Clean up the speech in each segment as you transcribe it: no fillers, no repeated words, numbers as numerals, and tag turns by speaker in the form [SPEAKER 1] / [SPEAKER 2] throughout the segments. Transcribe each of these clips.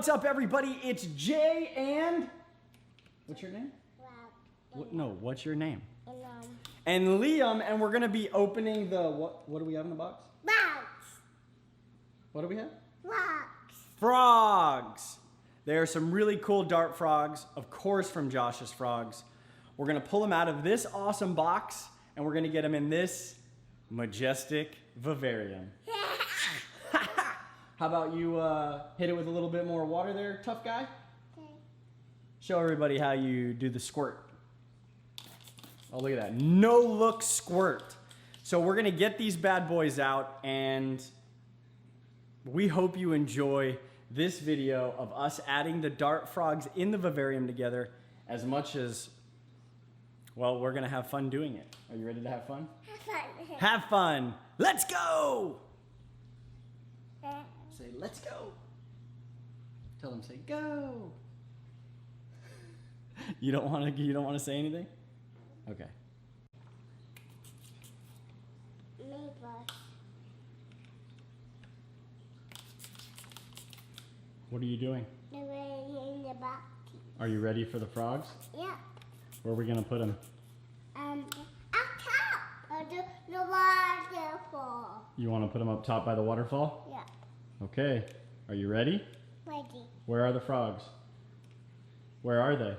[SPEAKER 1] What's up, everybody? It's Jay and... What's your name? No, what's your name? And Liam, and we're gonna be opening the... What do we have in the box?
[SPEAKER 2] Frogs.
[SPEAKER 1] What do we have?
[SPEAKER 2] Frogs.
[SPEAKER 1] Frogs. There are some really cool dart frogs, of course from Josh's Frogs. We're gonna pull them out of this awesome box, and we're gonna get them in this majestic vivarium. How about you hit it with a little bit more water there, tough guy?
[SPEAKER 2] Okay.
[SPEAKER 1] Show everybody how you do the squirt. Oh, look at that. No look squirt. So we're gonna get these bad boys out, and we hope you enjoy this video of us adding the dart frogs in the vivarium together as much as, well, we're gonna have fun doing it. Are you ready to have fun?
[SPEAKER 2] Have fun.
[SPEAKER 1] Have fun. Let's go. Say, let's go. Tell them, say, go. You don't want to say anything? Okay. What are you doing?
[SPEAKER 2] In the box.
[SPEAKER 1] Are you ready for the frogs?
[SPEAKER 2] Yeah.
[SPEAKER 1] Where are we gonna put them?
[SPEAKER 2] Up top of the waterfall.
[SPEAKER 1] You want to put them up top by the waterfall?
[SPEAKER 2] Yeah.
[SPEAKER 1] Okay. Are you ready?
[SPEAKER 2] Ready.
[SPEAKER 1] Where are the frogs? Where are they?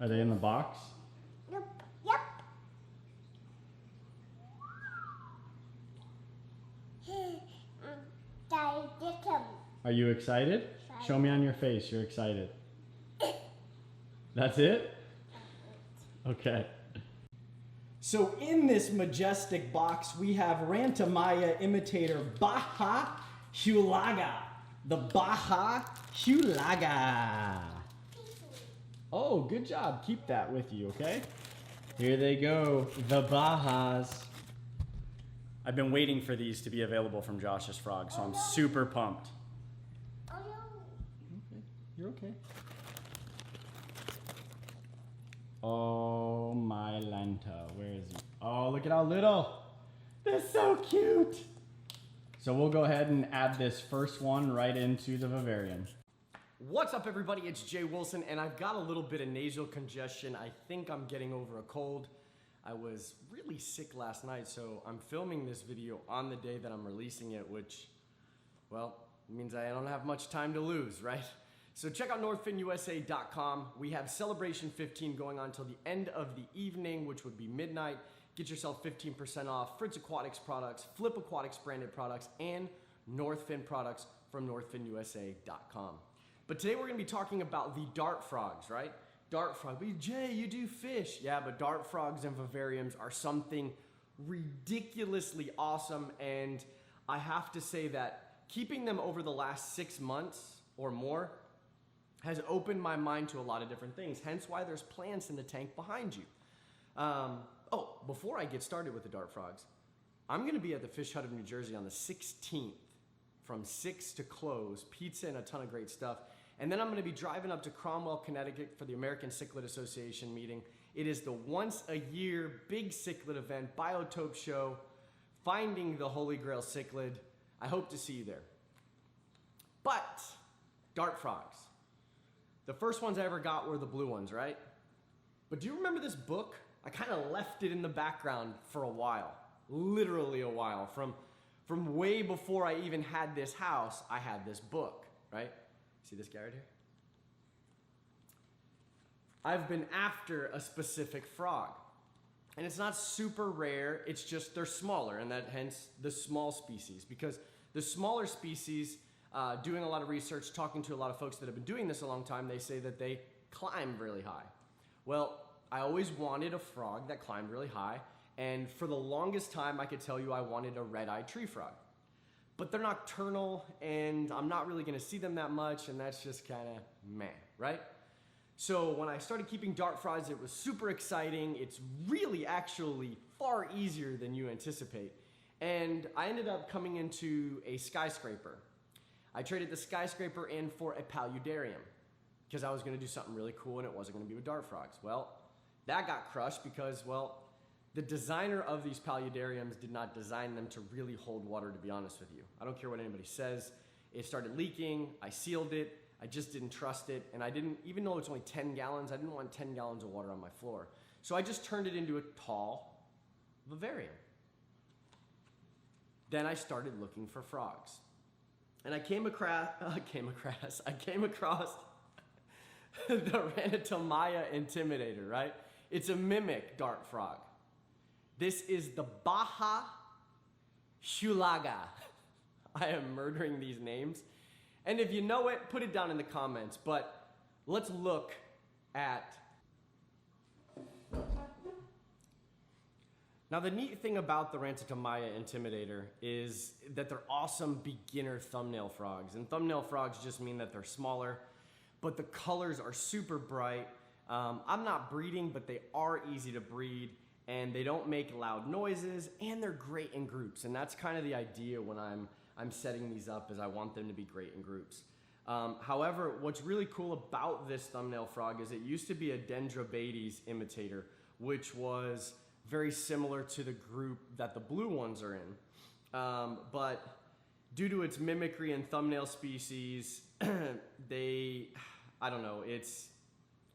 [SPEAKER 1] Are they in the box?
[SPEAKER 2] Yep. Yep. Daddy, get him.
[SPEAKER 1] Are you excited? Show me on your face you're excited. That's it? Okay. So in this majestic box, we have Rantamaya imitator Baja Hulaga. The Baja Hulaga. Oh, good job. Keep that with you, okay? Here they go, the Bajas. I've been waiting for these to be available from Josh's Frogs, so I'm super pumped.
[SPEAKER 2] Oh no.
[SPEAKER 1] Okay, you're okay. Oh, my Lanta, where is he? Oh, look at how little. They're so cute. So we'll go ahead and add this first one right into the vivarium. What's up, everybody? It's Jay Wilson, and I've got a little bit of nasal congestion. I think I'm getting over a cold. I was really sick last night, so I'm filming this video on the day that I'm releasing it, which, well, means I don't have much time to lose, right? So check out northfinusa.com. We have Celebration 15 going on until the end of the evening, which would be midnight. Get yourself 15% off Fritz Aquatics products, Flip Aquatics branded products, and Northfin products from northfinusa.com. But today we're gonna be talking about the dart frogs, right? Dart frog, but Jay, you do fish. Yeah, but dart frogs and vivariums are something ridiculously awesome, and I have to say that keeping them over the last 6 months or more has opened my mind to a lot of different things, hence why there's plants in the tank behind you. Oh, before I get started with the dart frogs, I'm gonna be at the Fish Hut of New Jersey on the 16th from 6 to close, pizza and a ton of great stuff. And then I'm gonna be driving up to Cromwell, Connecticut for the American Cichlid Association meeting. It is the once a year big cichlid event, biotope show, finding the Holy Grail cichlid. I hope to see you there. But, dart frogs. The first ones I ever got were the blue ones, right? But do you remember this book? I kind of left it in the background for a while, literally a while. From way before I even had this house, I had this book, right? See this guy right here? I've been after a specific frog. And it's not super rare, it's just they're smaller, and that hence the small species. Because the smaller species, doing a lot of research, talking to a lot of folks that have been doing this a long time, they say that they climb really high. Well, I always wanted a frog that climbed really high, and for the longest time I could tell you I wanted a red-eyed tree frog. But they're nocturnal, and I'm not really gonna see them that much, and that's just kinda meh, right? So when I started keeping dart frogs, it was super exciting. It's really actually far easier than you anticipate. And I ended up coming into a skyscraper. I traded the skyscraper in for a paludarium because I was gonna do something really cool and it wasn't gonna be with dart frogs. Well, that got crushed because, well, the designer of these paludariums did not design them to really hold water, to be honest with you. I don't care what anybody says. it started leaking. I sealed it. I just didn't trust it. And I didn't, even though it's only 10 gallons, I didn't want 10 gallons of water on my floor. So I just turned it into a tall vivarium. Then I started looking for frogs. And I came across the Ranitomaya intimidator, right? It's a mimic dart frog. This is the Baja Hulaga. I am murdering these names. And if you know it, put it down in the comments. But let's look at... Now the neat thing about the Ranitomaya intimidator is that they're awesome beginner thumbnail frogs. And thumbnail frogs just mean that they're smaller, but the colors are super bright. I'm not breeding, but they are easy to breed, and they don't make loud noises, and they're great in groups. And that's kind of the idea when I'm setting these up, is I want them to be great in groups. However, what's really cool about this thumbnail frog is it used to be a Dendrobates imitator, which was very similar to the group that the blue ones are in. But due to its mimicry and thumbnail species, I don't know, it's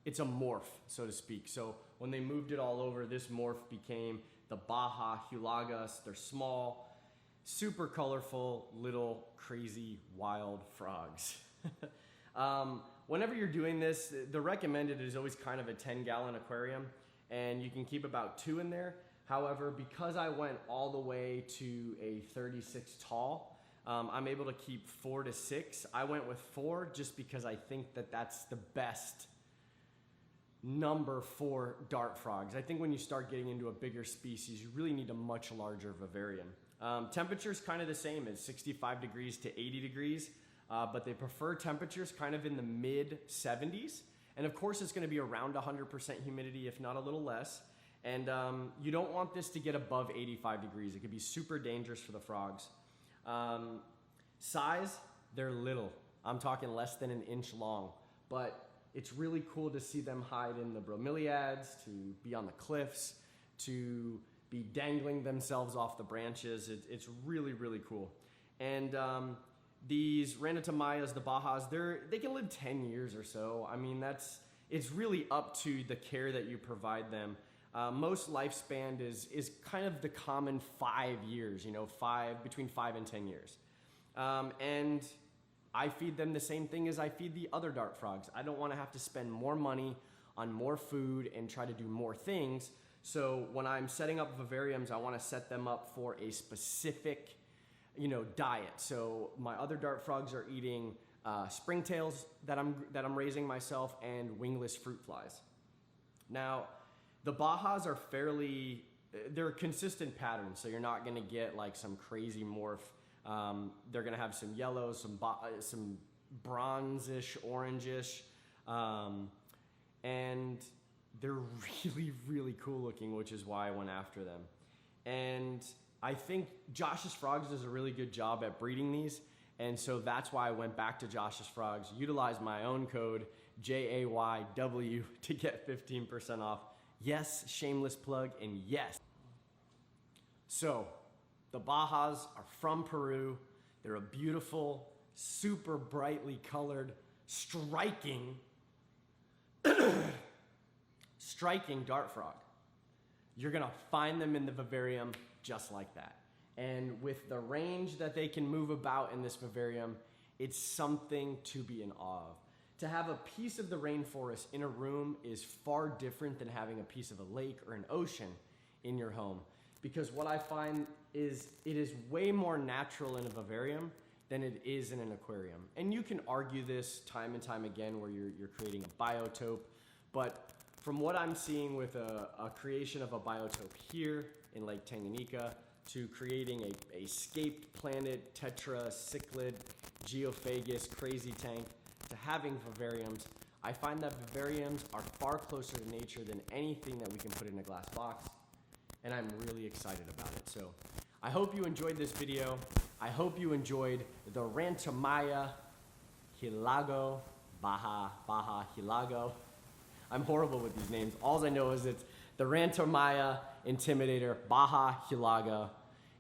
[SPEAKER 1] a morph, so to speak. So when they moved it all over, this morph became the Baja Hulagas. They're small, super colorful, little, crazy, wild frogs. Whenever you're doing this, the recommended is always kind of a 10-gallon aquarium, and you can keep about 2 in there. However, because I went all the way to a 36 tall, I'm able to keep 4 to 6. I went with 4 just because I think that that's the best number for dart frogs. I think when you start getting into a bigger species, you really need a much larger vivarium. Temperature's kind of the same. It's 65 degrees to 80 degrees, but they prefer temperatures kind of in the mid 70s. And of course, it's going to be around 100% humidity, if not a little less. And you don't want this to get above 85 degrees. It could be super dangerous for the frogs. Size, they're little. I'm talking less than an inch long. But it's really cool to see them hide in the bromeliads, to be on the cliffs, to be dangling themselves off the branches. It's really, really cool. And these Ranitomayas, the Bajas, they can live 10 years or so. I mean, it's really up to the care that you provide them. Most lifespan is kind of the common 5 years, you know, between 5 and 10 years. And I feed them the same thing as I feed the other dart frogs. I don't want to have to spend more money on more food and try to do more things. So when I'm setting up vivariums, I want to set them up for a specific, you know, diet. So my other dart frogs are eating springtails that I'm raising myself, and wingless fruit flies. Now, the Bajas are they're a consistent pattern, so you're not going to get like some crazy morph. They're going to have some yellows, some bronzish, orangish, and they're really, really cool looking, which is why I went after them. And I think Josh's Frogs does a really good job at breeding these, and so that's why I went back to Josh's Frogs, utilized my own code, JAYW, to get 15% off. Yes, shameless plug, and yes. So, the Bajas are from Peru. They're a beautiful, super brightly colored, striking dart frog. You're gonna find them in the vivarium just like that. And with the range that they can move about in this vivarium, it's something to be in awe of. To have a piece of the rainforest in a room is far different than having a piece of a lake or an ocean in your home. Because what I find is it is way more natural in a vivarium than it is in an aquarium. And you can argue this time and time again where you're creating a biotope, but from what I'm seeing with a creation of a biotope here in Lake Tanganyika to creating a scaped planet, tetraciclid, geophagus, crazy tank, to having vivariums, I find that vivariums are far closer to nature than anything that we can put in a glass box, and I'm really excited about it. So I hope you enjoyed this video. I hope you enjoyed the Ranitomaya Hilago, Baja Hilago. I'm horrible with these names. All I know is it's the Ranitomaya Intimidator Baja Hilaga,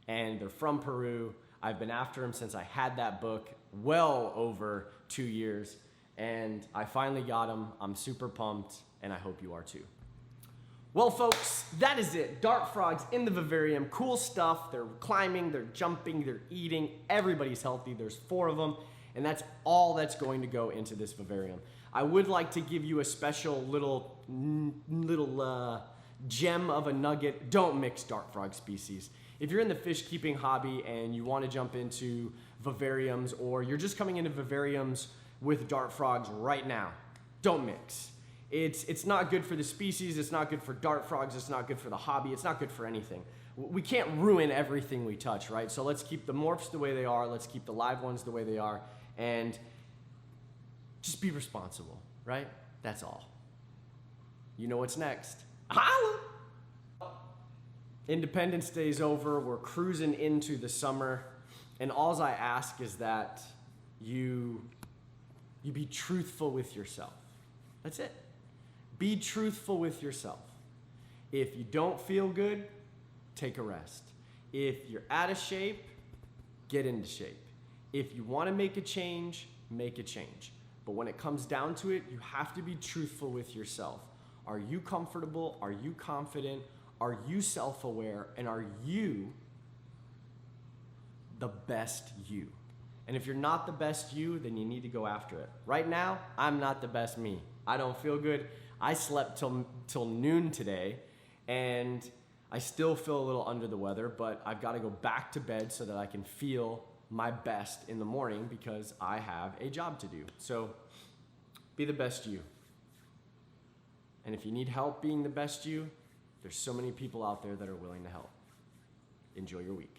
[SPEAKER 1] and they're from Peru. I've been after them since I had that book.
[SPEAKER 3] well over 2 years, and I finally got them. I'm super pumped, and I hope you are too. Well, folks, that is it. Dart frogs in the vivarium. Cool stuff. They're climbing, they're jumping, they're eating. Everybody's healthy. There's 4 of them, and that's all that's going to go into this vivarium. I would like to give you a special little gem of a nugget. Don't mix dart frog species. If you're in the fish keeping hobby and you want to jump into vivariums, or you're just coming into vivariums with dart frogs right now, don't mix. It's not good for the species, it's not good for dart frogs, it's not good for the hobby, it's not good for anything. We can't ruin everything we touch, right? So let's keep the morphs the way they are, let's keep the live ones the way they are, and just be responsible, right? That's all. You know what's next. Holla! Independence Day's over, we're cruising into the summer, and all I ask is that you be truthful with yourself. That's it. Be truthful with yourself. If you don't feel good, take a rest. If you're out of shape, get into shape. If you want to make a change, make a change. But when it comes down to it, you have to be truthful with yourself. Are you comfortable? Are you confident? Are you self-aware? And are you the best you? And if you're not the best you, then you need to go after it. Right now, I'm not the best me. I don't feel good. I slept till noon today, and I still feel a little under the weather, but I've got to go back to bed so that I can feel my best in the morning because I have a job to do. So be the best you. And if you need help being the best you, there's so many people out there that are willing to help. Enjoy your week.